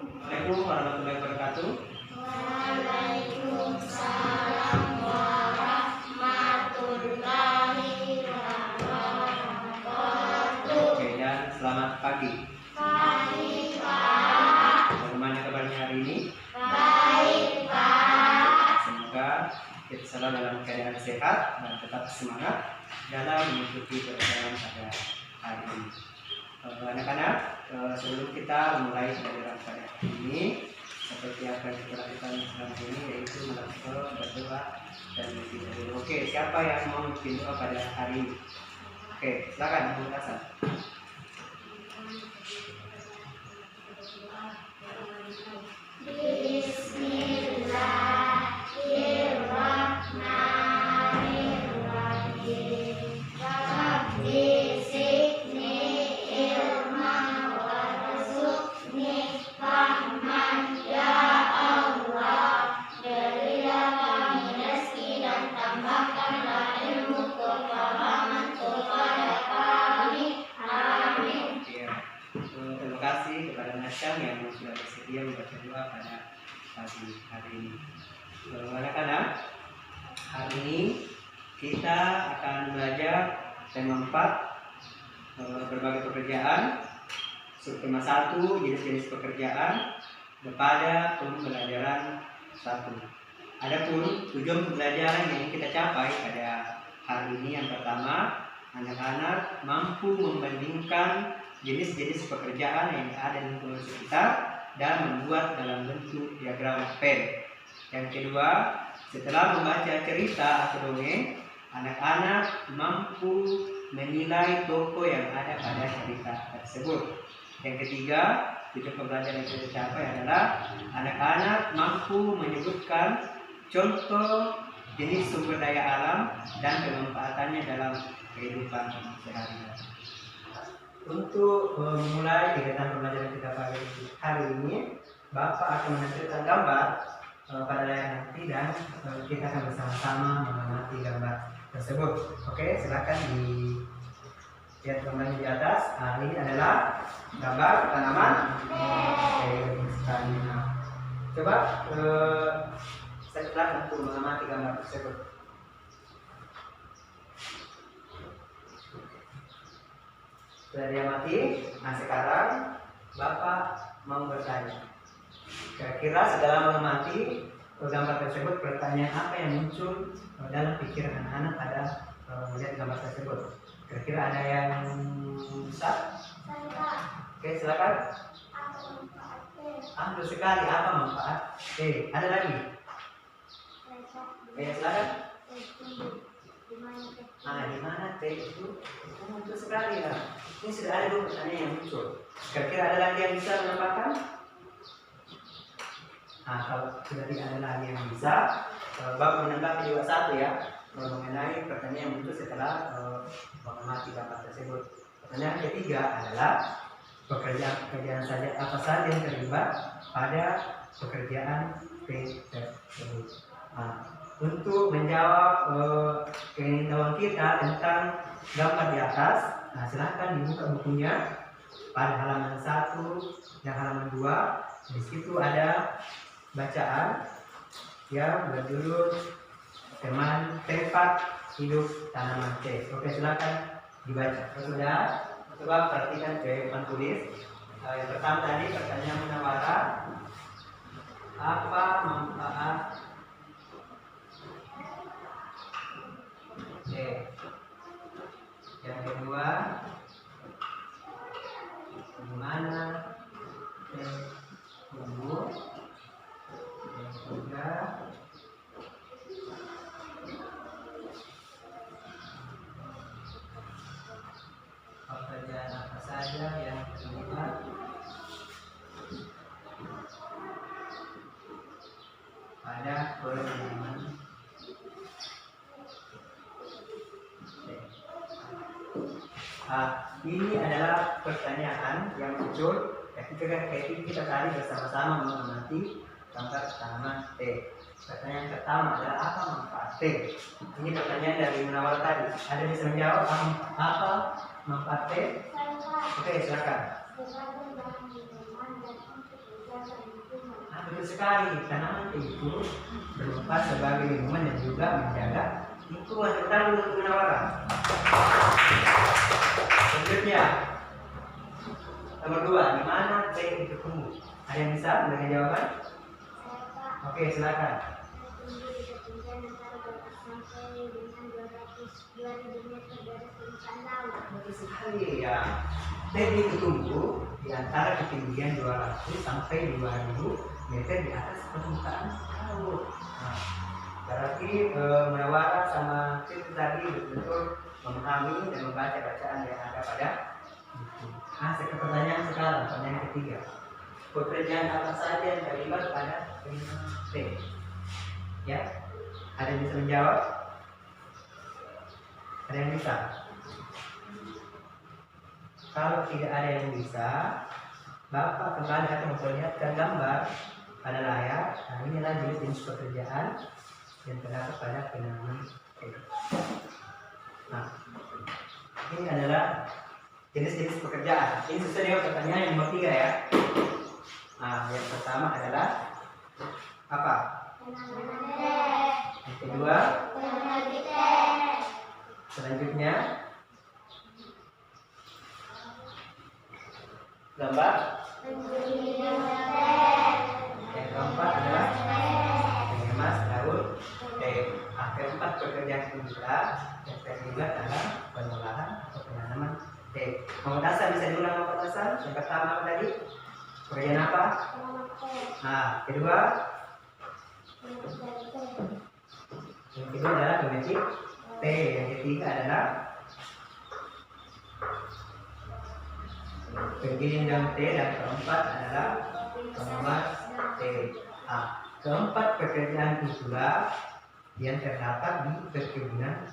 Assalamualaikum warahmatullahi wabarakatuh. Waalaikumsalam warahmatullahi wabarakatuh. Oke, dan selamat pagi. Pagi, Pak. Bagaimana kabarnya hari ini? Baik, Pak. Semoga kita selalu dalam keadaan sehat dan tetap semangat dalam mengikuti pelajaran pada hari ini. Anak-anak, sebelum kita mulai pelajaran pada hari ini, seperti apa yang kita lakukan selama ini, yaitu melakukan berdoa dan berdoa dulu. Oke, siapa yang mau berdoa pada hari ini? Oke, silakan Ibu Hasan. Bismillahirrahmanirrahim. Rabbi zidni ilman warzuqni fahman ya Allah. Berilah kami rezeki dan tambahkanlah ilmu kefahaman kepada kami. Amin. Ya, terima kasih kepada Nasyam yang sudah bersedia membaca doa pada pagi hari ini. Anak-anak, hari ini kita akan belajar tema 4, berbagai pekerjaan, subtema 1, jenis-jenis pekerjaan pada pembelajaran 1. Adapun tujuan pembelajaran yang kita capai pada hari ini yang pertama, anak-anak mampu membandingkan jenis-jenis pekerjaan yang ada di lingkungan sekitar dan membuat dalam bentuk diagram pen. Yang kedua, setelah membaca cerita atau dongeng, anak-anak mampu menilai tokoh yang ada pada cerita tersebut. Yang ketiga, tujuan pembelajaran yang kita capai adalah anak-anak mampu menyebutkan contoh jenis sumber daya alam dan pemanfaatannya dalam kehidupan sehari-hari. Untuk memulai kegiatan pembelajaran kita pada hari ini, Bapak akan menampilkan gambar pada layar nanti dan kita akan bersama-sama mengamati gambar tersebut. Oke, silakan dilihat gambarnya di atas. Nah, ini adalah gambar tanaman. Oke, sekali. Nah, coba saya silakan untuk mengamati gambar tersebut. Sudah diamati. Nah, sekarang Bapak mau bertanya. Kira-kira setelah mengamati gambar tersebut, pertanyaan apa yang muncul dalam pikiran anak-anak pada melihat gambar tersebut? Kira-kira ada yang bisa? Oke, silakan. Betul sekali. Apa manfaat? Ada lagi? Silakan. Di mana teh itu? Muncul sekali ya. Ini sudah ada 2 pertanyaan yang muncul. Kira-kira ada lagi yang bisa menambahkan? Kalau sudah tidak ada lagi yang bisa, Bapak menambahkan juga 1 ya, mengenai pertanyaan yang muncul setelah mengamati gambar tersebut. Pertanyaan ketiga adalah pekerjaan saja apa saja yang terlibat pada pekerjaan tersebut. Untuk menjawab keinginan kita tentang gambar di atas, silahkan dibuka bukunya pada halaman 1 dan halaman 2. Di situ ada bacaan yang berjudul tempat hidup tanaman teh. Oke, silakan dibaca. Sudah, coba perhatikan ke depan tulis. Yang pertama tadi pertanyaan munawara, apa manfaat teh? Yang kedua, gimana teh tumbuh? Yang ketiga, pekerjaan apa saja yang terlibat pada penanaman teh. Ini adalah pertanyaan yang muncul ketika kita tadi bersama-sama mengamati gambar tanaman teh. Pertanyaan pertama adalah apa manfaat teh? Ini pertanyaan dari Munawar tadi. Ada bisa menjawab apa manfaat teh? Oke, silakan. Sebagai bahan minuman dan untuk menjaga betul sekali, tanaman itu bermanfaat sebagai lingkungan dan juga menjaga lingkungan. Tepuk untuk menawarkan. Selanjutnya, nomor 2, di mana teh itu tumbuh? Ada yang bisa memberikan jawaban? Oke, silakan. Betul sekali ya. Teh itu tumbuh di antara ketinggian 200 sampai 2000 meter di atas permukaan laut. Nah, berarti Munawwarah sama Cip tadi betul-betul memahami dan membaca bacaan yang ada pada buku. Nah, pertanyaan sekarang, pertanyaan ketiga. Pekerjaan apa saja yang terlibat pada penanaman teh? Ya, ada yang bisa menjawab? Ada yang bisa? Kalau tidak ada yang bisa, Bapak kembali akan memperlihatkan gambar pada layar. Nah, inilah jenis-jenis pekerjaan yang terdapat pada penanaman teh. Nah, ini adalah jenis-jenis pekerjaan. Ini sesuai dengan pertanyaan yang nomor 3 ya. Nah, yang pertama adalah apa? Yang kedua, selanjutnya gambar. Yang keempat adalah mengemas daun teh. Keempat pekerjaan kedua yang terlibat dalam pengolahan atau penanaman teh. Pementasan bisa diulang pementasan. Yang pertama apa tadi? Pekerjaan apa? Nah, kedua. Yang kedua adalah pemetik teh. Yang ketiga adalah penggiling daun teh, dan keempat adalah pengemas teh. Nah, keempat pekerjaan itulah yang terdapat di perkebunan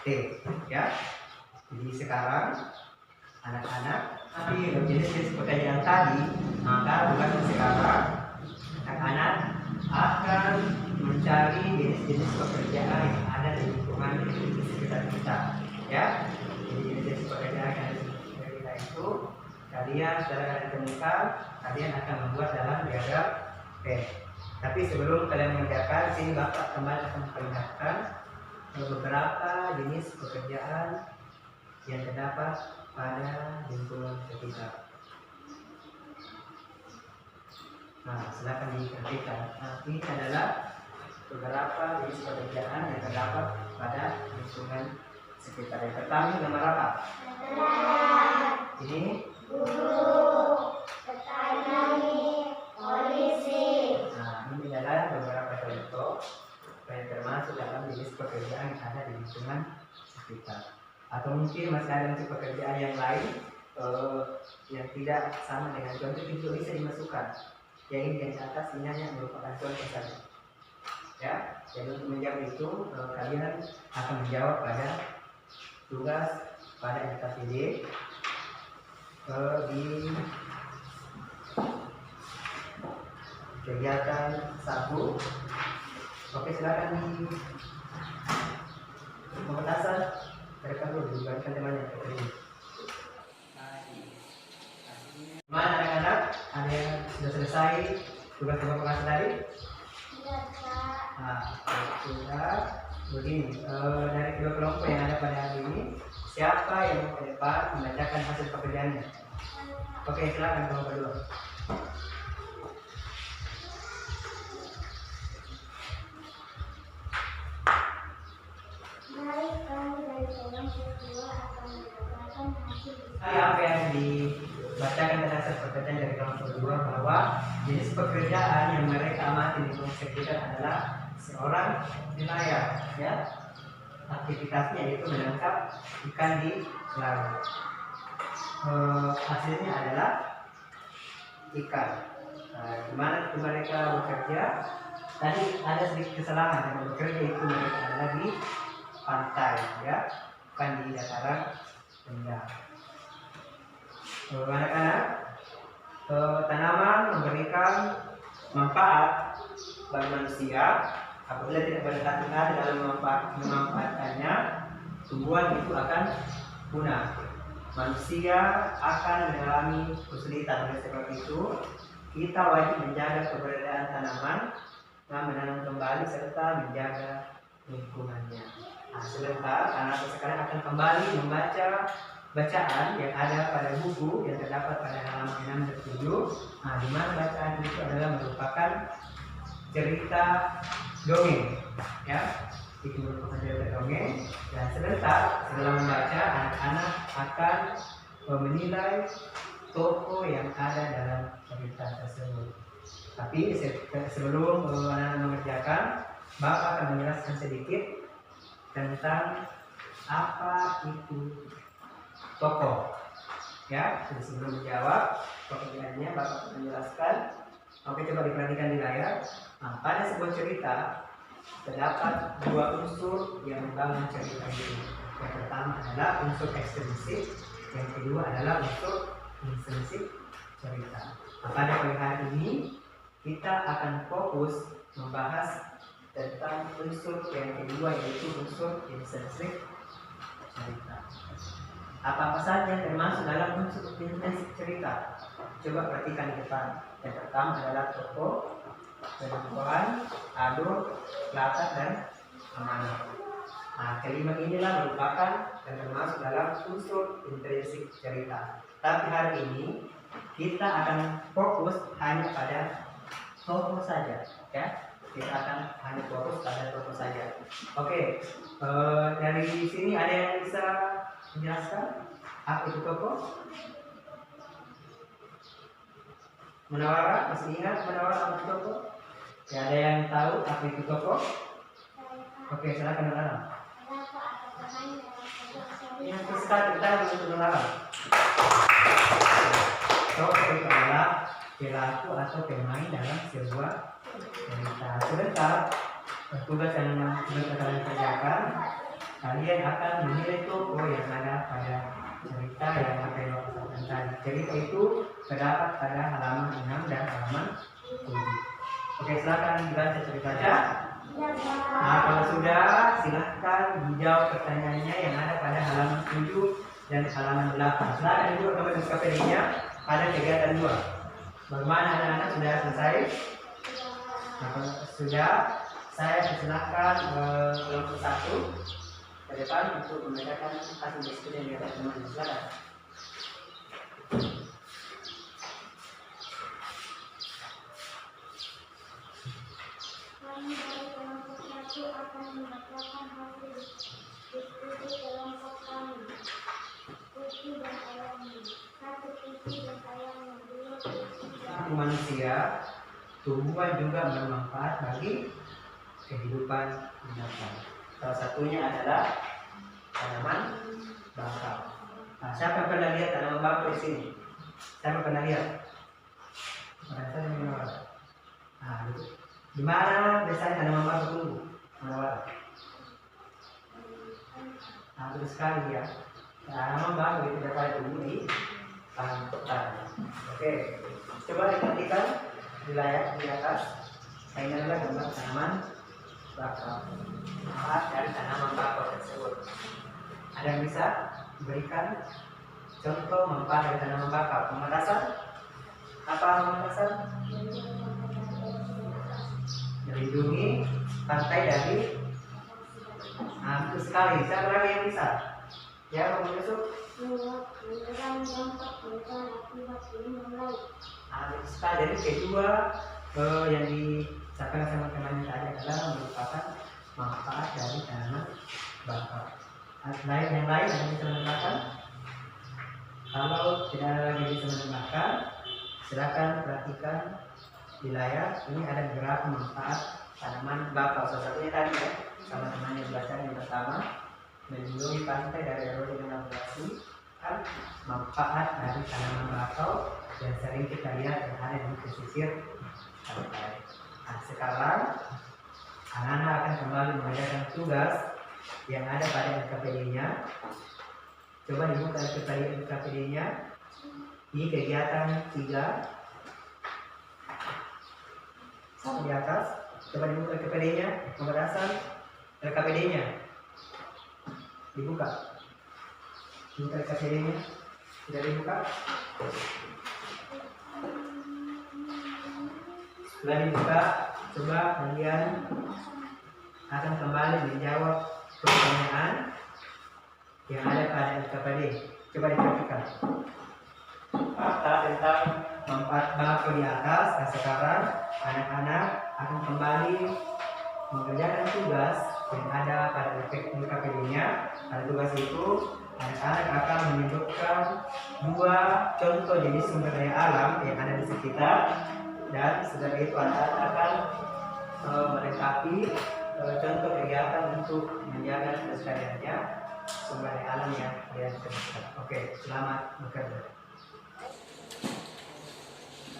teh, ya. Jadi sekarang anak-anak tapi jenis-jenis pekerjaan tadi, maka bukan sekarang anak-anak akan mencari jenis-jenis pekerjaan yang ada di lingkungan di sekitar kita, ya. Jadi jenis-jenis pekerjaan yang ada di sekitar kita itu kalian setelah kalian temukan, kalian akan membuat dalam diagram teh. Tapi sebelum kalian mengerjakan, sini Bapak kembali akan memperlihatkan beberapa jenis pekerjaan yang terdapat pada lingkungan sekitar. Nah, silakan diperhatikan. Nah, ini adalah beberapa jenis pekerjaan yang terdapat pada lingkungan sekitar. Yang pertama nomor apa? Ini guru, petani, polisi. Nah, ini adalah beberapa contoh yang termasuk dalam jenis pekerjaan yang ada di lingkungan sekitar. Atau mungkin masih ada untuk pekerjaan yang lain yang tidak sama dengan contoh itu bisa dimasukkan. Yang ini yang di atas ini hanya merupakan contoh saja. Ya, jadi untuk menjawab itu kalian akan menjawab pada tugas pada LKPD di kegiatan 1. Oke, silakan di pementasan. Mereka dulu diberikan temannya ke ini. Mana anak-anak? Ada yang sudah selesai tugas-tugas kelas tadi? Nah, sudah. Begini, dari kedua kelompok yang ada pada hari ini, siapa yang mau ke depan membacakan hasil pekerjaannya? Oke, silakan kelompok kedua. Apa yang dibacakan pada hasil pekerjaan dari kelompok kedua, bahwa jenis pekerjaan yang mereka amati di lingkungan sekitar adalah seorang nelayan, ya. Aktivitasnya yaitu menangkap ikan di laut. Hasilnya adalah ikan. Di mana itu mereka bekerja? Tadi ada sedikit kesalahan, yang bekerja itu mereka adalah di pantai, ya, bukan di dataran rendah. Anak-anak, tanaman memberikan manfaat bagi manusia. Apabila tidak berhati-hati dalam memanfaatkannya, tumbuhan itu akan punah. Manusia akan mengalami kesulitan. Oleh sebab itu, kita wajib menjaga keberadaan tanaman, menanam kembali serta menjaga lingkungannya. Nah, sebentar anak sekarang akan kembali membaca bacaan yang ada pada buku yang terdapat pada halaman 6 dan 7. Nah, di mana bacaan itu adalah merupakan cerita dongeng, ya. Itu merupakan cerita dongeng. Dan sebentar setelah membaca, anak-anak akan menilai tokoh yang ada dalam cerita tersebut. Tapi sebelum anak-anak mengerjakan, Bapak akan menjelaskan sedikit tentang apa itu tokoh. Ya, jadi sebelum menjawab pertanyaannya, Bapak akan menjelaskan. Oke, coba diperhatikan di layar. Nah, pada sebuah cerita terdapat dua unsur yang membangun cerita ini. Yang pertama adalah unsur ekstrinsik, yang kedua adalah unsur intrinsik cerita. Nah, pada kali hari ini kita akan fokus membahas tentang unsur yang kedua, yaitu unsur intrinsik cerita. Apa saja yang termasuk dalam unsur intrinsik cerita? Coba perhatikan di depan. Yang pertama adalah tokoh, penentuan, aduk, latar, dan amanah. Nah, kelima inilah merupakan yang termasuk dalam unsur intrinsik cerita. Tapi hari ini kita akan fokus hanya pada tokoh saja, ya. Kita akan hanya fokus pada tokoh saja. Oke, dari sini ada yang bisa menjelaskan apa itu tokoh? Munawara, masih ingat Munawara apa itu tokoh? Ya, ada yang tahu apa itu tokoh? Oke, silakan Munawara. Yang kita Munawara. Tokoh itu adalah pelaku atau pemain dalam sebuah cerita. Sebentar, tugas yang sudah kalian kerjakan, kalian akan menilai tokoh yang ada pada cerita yang akan dibacakan tadi. Cerita itu terdapat pada halaman 6 dan halaman 7. Oke, silakan dibaca ceritanya. Nah, kalau sudah, silahkan dijawab pertanyaannya yang ada pada halaman 7 dan halaman 8. Silakan juga kembali ke KPD-nya pada kegiatan 2. Bagaimana anak-anak sudah selesai? Nah, kalau sudah, saya persilahkan kelompok 1 ke depan untuk membacakan hasil diskusi yang di atas teman. Silakan. Kami dari kelompok 1 akan membacakan hasil diskusi kelompok kami. Kucing dan ayamnya. 1 kucing dan ayamnya. 2 kucing dan Manusia, tumbuhan juga bermanfaat bagi kehidupan binatang. Salah satunya adalah tanaman bakau. Nah, siapa pernah lihat tanaman bakau di sini? Siapa pernah lihat? Merasa di mana? Nah, di mana biasanya tanaman bakau tumbuh? Mana? Nah, betul sekali ya. Tanaman bakau itu dapat tumbuh di pantai. Oke, coba diperhatikan di layar di atas. Ini adalah gambar tanaman bakau. Manfaat dari tanaman bakau tersebut. Ada yang bisa berikan contoh manfaat dari tanaman bakau? Pemanasan? Apa pemanasan? Melindungi pantai dari itu sekali. Siapa lagi yang bisa? Ya, Bang Yusuf. menyerang dampak perubahan akibat gunung laut. Itu sekali. Jadi kedua yang disampaikan sama teman tadi adalah merupakan manfaat dari tanaman bakau. Yang lain yang bisa menambahkan? Kalau tidak ada lagi yang bisa menambahkan, silakan perhatikan di layar. Ini ada beberapa manfaat tanaman bakau. Salah satunya tadi ya, sama teman yang baca yang pertama, melindungi pantai dari erosi dan abrasi. Kan manfaat dari tanaman bakau yang sering kita lihat yang ada di pesisir pantai. Nah, sekarang anak-anak akan kembali mengerjakan tugas yang ada pada LKPD-nya. Coba dibuka LKPD-nya di kegiatan 3 sampai di atas. Coba dibuka LKPD-nya, pembahasan LKPD-nya dibuka. Buka LKPD-nya, sudah dibuka. sudah dibuka, coba kalian akan kembali menjawab pertanyaan yang ada pada LKPD. Coba diperhatikan. Fakta tentang empat bab di atas. Nah, sekarang anak-anak akan kembali mengerjakan tugas yang ada pada LKPD-nya. Pada tugas itu, anak-anak akan menyebutkan dua contoh jenis sumber daya alam yang ada di sekitar, dan setelah itu anak-anak akan melengkapi contoh kegiatan untuk menjaga kelestariannya sumber daya alam yang ada di sekitar. Oke, selamat bekerja.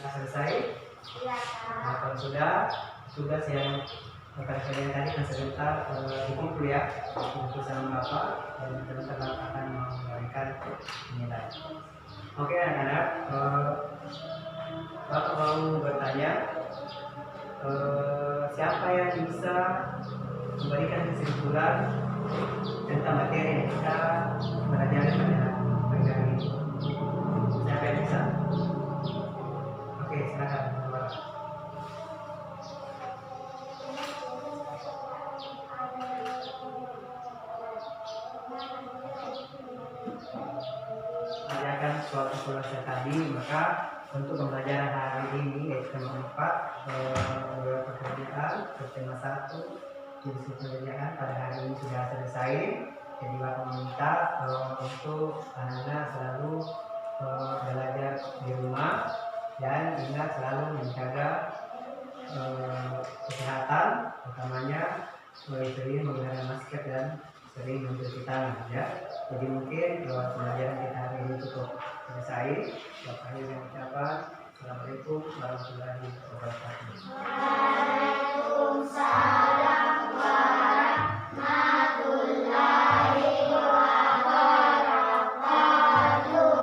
Nah, selesai. Nah, kalau sudah, tugas yang pada kalian tadi kan sebentar dikumpul ya untuk sama Bapak, dan sebentar Bapak akan memberikan nilai. Oke anak-anak, Bapak mau bertanya, siapa yang bisa memberikan kesimpulan tentang materi yang kita pelajari pada pagi hari ini? Siapa yang bisa? Oke, silakan. Mengerjakan suatu proses tadi, maka untuk pembelajaran hari ini yaitu tema 4 pekerjaan tema 1 jenis pekerjaan pada hari ini sudah selesai. Jadi Bapak meminta untuk anak-anak selalu belajar di rumah dan ingat selalu menjaga kesehatan, utamanya sering menggunakan masker dan sering mencuci tangan ya. Jadi mungkin pelajaran kita hari ini cukup selesai. Bapak yang ucapkan Assalamualaikum warahmatullahi wabarakatuh. Waalaikumsalam.